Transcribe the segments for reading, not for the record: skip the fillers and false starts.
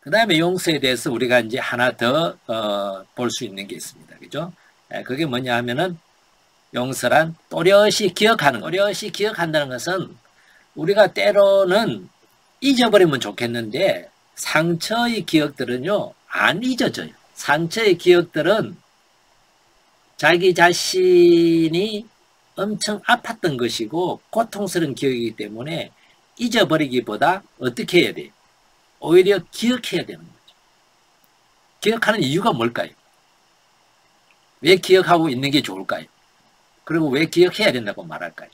그 다음에 용서에 대해서 우리가 이제 하나 더 볼 수 있는 게 있습니다. 그죠? 그게 뭐냐 하면은 용서란 또렷이 기억하는 거. 또렷이 기억한다는 것은 우리가 때로는 잊어버리면 좋겠는데 상처의 기억들은요 안 잊어져요. 상처의 기억들은 자기 자신이 엄청 아팠던 것이고 고통스러운 기억이기 때문에 잊어버리기보다 어떻게 해야 돼요? 오히려 기억해야 되는 거죠. 기억하는 이유가 뭘까요? 왜 기억하고 있는 게 좋을까요? 그리고 왜 기억해야 된다고 말할까요?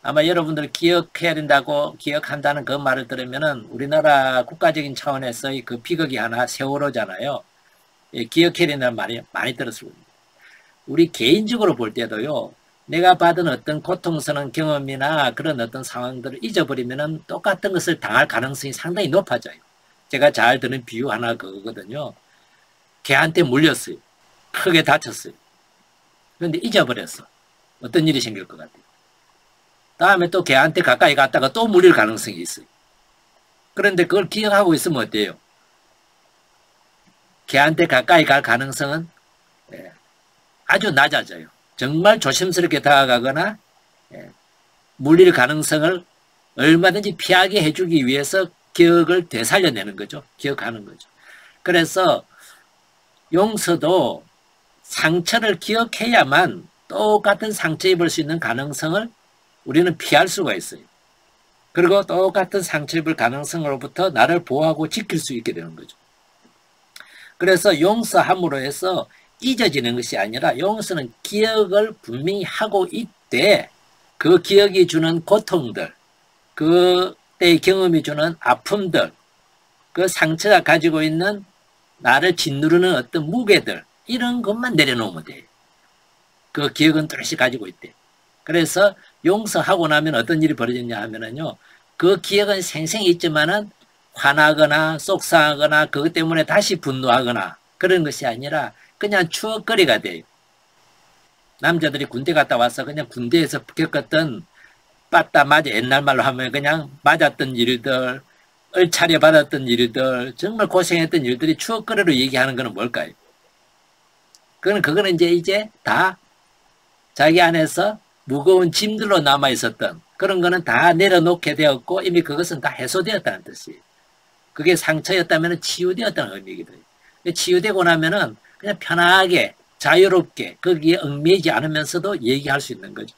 아마 여러분들 기억해야 된다고 기억한다는 그 말을 들으면은 우리나라 국가적인 차원에서의 그 비극이 하나 세월호잖아요. 예, 기억해야 된다는 말이 많이 들었을 겁니다. 우리 개인적으로 볼 때도요. 내가 받은 어떤 고통스러운 경험이나 그런 어떤 상황들을 잊어버리면은 똑같은 것을 당할 가능성이 상당히 높아져요. 제가 잘 드는 비유 하나 그거거든요. 개한테 물렸어요. 크게 다쳤어요. 그런데 잊어버렸어. 어떤 일이 생길 것 같아요. 다음에 또 개한테 가까이 갔다가 또 물릴 가능성이 있어요. 그런데 그걸 기억하고 있으면 어때요? 개한테 가까이 갈 가능성은 아주 낮아져요. 정말 조심스럽게 다가가거나 물릴 가능성을 얼마든지 피하게 해주기 위해서 기억을 되살려내는 거죠. 기억하는 거죠. 그래서 용서도 상처를 기억해야만 똑같은 상처 입을 수 있는 가능성을 우리는 피할 수가 있어요. 그리고 똑같은 상처 입을 가능성으로부터 나를 보호하고 지킬 수 있게 되는 거죠. 그래서 용서함으로 해서 잊어지는 것이 아니라 용서는 기억을 분명히 하고 있되 그 기억이 주는 고통들, 그때의 경험이 주는 아픔들, 그 상처가 가지고 있는 나를 짓누르는 어떤 무게들 이런 것만 내려놓으면 돼요. 그 기억은 뚜렷이 가지고 있대. 그래서 용서하고 나면 어떤 일이 벌어졌냐 하면은요. 그 기억은 생생히 있지만은 화나거나 속상하거나 그것 때문에 다시 분노하거나 그런 것이 아니라 그냥 추억거리가 돼요. 남자들이 군대 갔다 와서 그냥 군대에서 겪었던 빠따 맞아 옛날 말로 하면 그냥 맞았던 일들 얼차려 받았던 일들 정말 고생했던 일들이 추억거리로 얘기하는 거는 뭘까요? 그거는 이제 다 자기 안에서 무거운 짐들로 남아있었던 그런 거는 다 내려놓게 되었고 이미 그것은 다 해소되었다는 뜻이에요. 그게 상처였다면 치유되었다는 의미이기도 해요. 치유되고 나면은 그냥 편하게 자유롭게 거기에 얽매이지 않으면서도 얘기할 수 있는 거죠.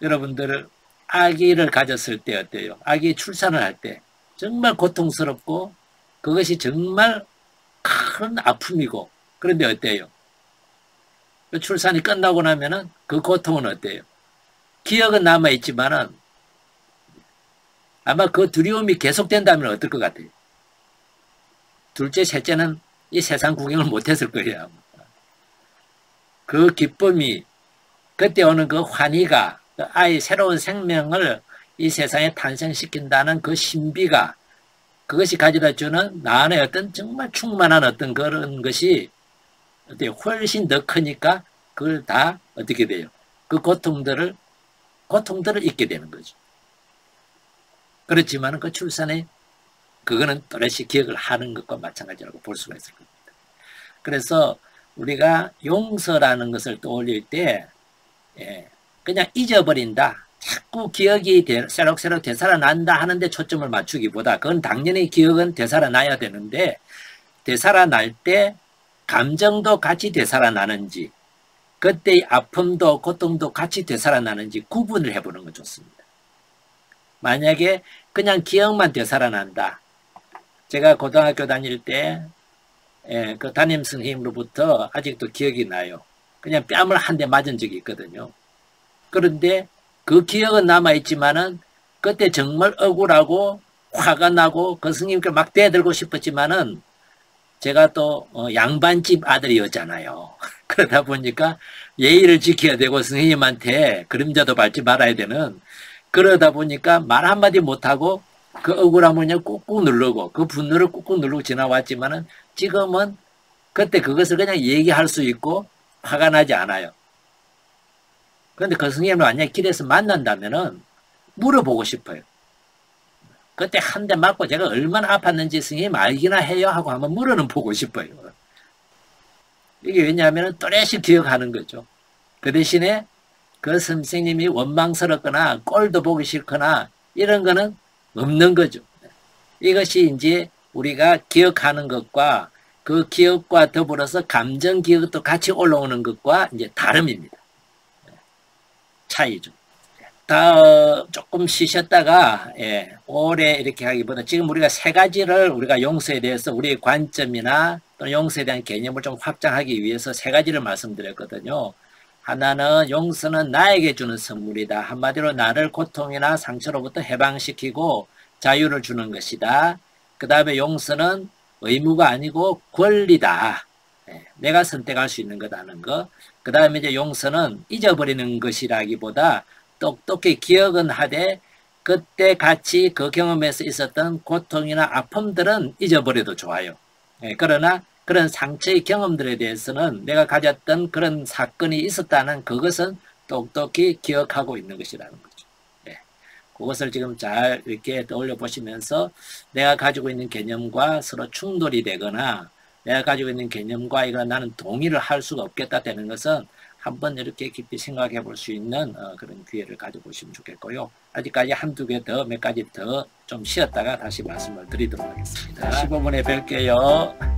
여러분들 아기를 가졌을 때 어때요? 아기 출산을 할 때 정말 고통스럽고 그것이 정말 큰 아픔이고 그런데 어때요? 그 출산이 끝나고 나면은 그 고통은 어때요? 기억은 남아있지만은 아마 그 두려움이 계속된다면 어떨 것 같아요? 둘째, 셋째는 이 세상 구경을 못했을 거예요. 그 기쁨이 그때 오는 그 환희가 그 아이 새로운 생명을 이 세상에 탄생시킨다는 그 신비가 그것이 가져다 주는 나 안에 어떤 정말 충만한 어떤 그런 것이 어때요? 훨씬 더 크니까 그걸 다 어떻게 돼요? 그 고통들을 잊게 되는 거죠. 그렇지만 그 출산에 그거는 또렷이 기억을 하는 것과 마찬가지라고 볼 수가 있을 겁니다. 그래서 우리가 용서라는 것을 떠올릴 때 그냥 잊어버린다. 자꾸 기억이 새록새록 되살아난다 하는데 초점을 맞추기보다 그건 당연히 기억은 되살아나야 되는데 되살아날 때 감정도 같이 되살아나는지 그때의 아픔도 고통도 같이 되살아나는지 구분을 해보는 건 좋습니다. 만약에 그냥 기억만 되살아난다. 제가 고등학교 다닐 때 그 담임 선생님으로부터 아직도 기억이 나요. 그냥 뺨을 한 대 맞은 적이 있거든요. 그런데 그 기억은 남아있지만은 그때 정말 억울하고 화가 나고 그 선생님께 막 대들고 싶었지만은 제가 또 양반집 아들이었잖아요. 그러다 보니까 예의를 지켜야 되고 선생님한테 그림자도 밟지 말아야 되는 그러다 보니까 말 한마디 못하고 그 억울함을 그냥 꾹꾹 누르고 그 분노를 꾹꾹 누르고 지나왔지만은 지금은 그때 그것을 그냥 얘기할 수 있고 화가 나지 않아요. 그런데 그 선생님을 만약에 길에서 만난다면은 물어보고 싶어요. 그때 한 대 맞고 제가 얼마나 아팠는지 선생님 알기나 해요 하고 한번 물어는 보고 싶어요. 이게 왜냐하면 또렷이 기억하는 거죠. 그 대신에 그 선생님이 원망스럽거나 꼴도 보기 싫거나 이런 거는 없는 거죠. 이것이 이제 우리가 기억하는 것과 그 기억과 더불어서 감정 기억도 같이 올라오는 것과 이제 다름입니다. 차이죠. 조금 쉬셨다가 오래 이렇게 하기보다 지금 우리가 세 가지를 우리가 용서에 대해서 우리의 관점이나 또 용서에 대한 개념을 좀 확장하기 위해서 세 가지를 말씀드렸거든요. 하나는 용서는 나에게 주는 선물이다. 한마디로 나를 고통이나 상처로부터 해방시키고 자유를 주는 것이다. 그 다음에 용서는 의무가 아니고 권리다. 내가 선택할 수 있는 거다는 거. 그 다음에 이제 용서는 잊어버리는 것이라기보다 똑똑히 기억은 하되 그때 같이 그 경험에서 있었던 고통이나 아픔들은 잊어버려도 좋아요. 그러나 그런 상처의 경험들에 대해서는 내가 가졌던 그런 사건이 있었다는 그것은 똑똑히 기억하고 있는 것이라는 거죠. 그것을 지금 잘 이렇게 떠올려 보시면서 내가 가지고 있는 개념과 서로 충돌이 되거나 내가 가지고 있는 개념과 이거 나는 동의를 할 수가 없겠다 되는 것은 한번 이렇게 깊이 생각해 볼 수 있는 그런 기회를 가져보시면 좋겠고요. 아직까지 한두 개 더, 몇 가지 더 좀 쉬었다가 다시 말씀을 드리도록 하겠습니다. 15분에 뵐게요.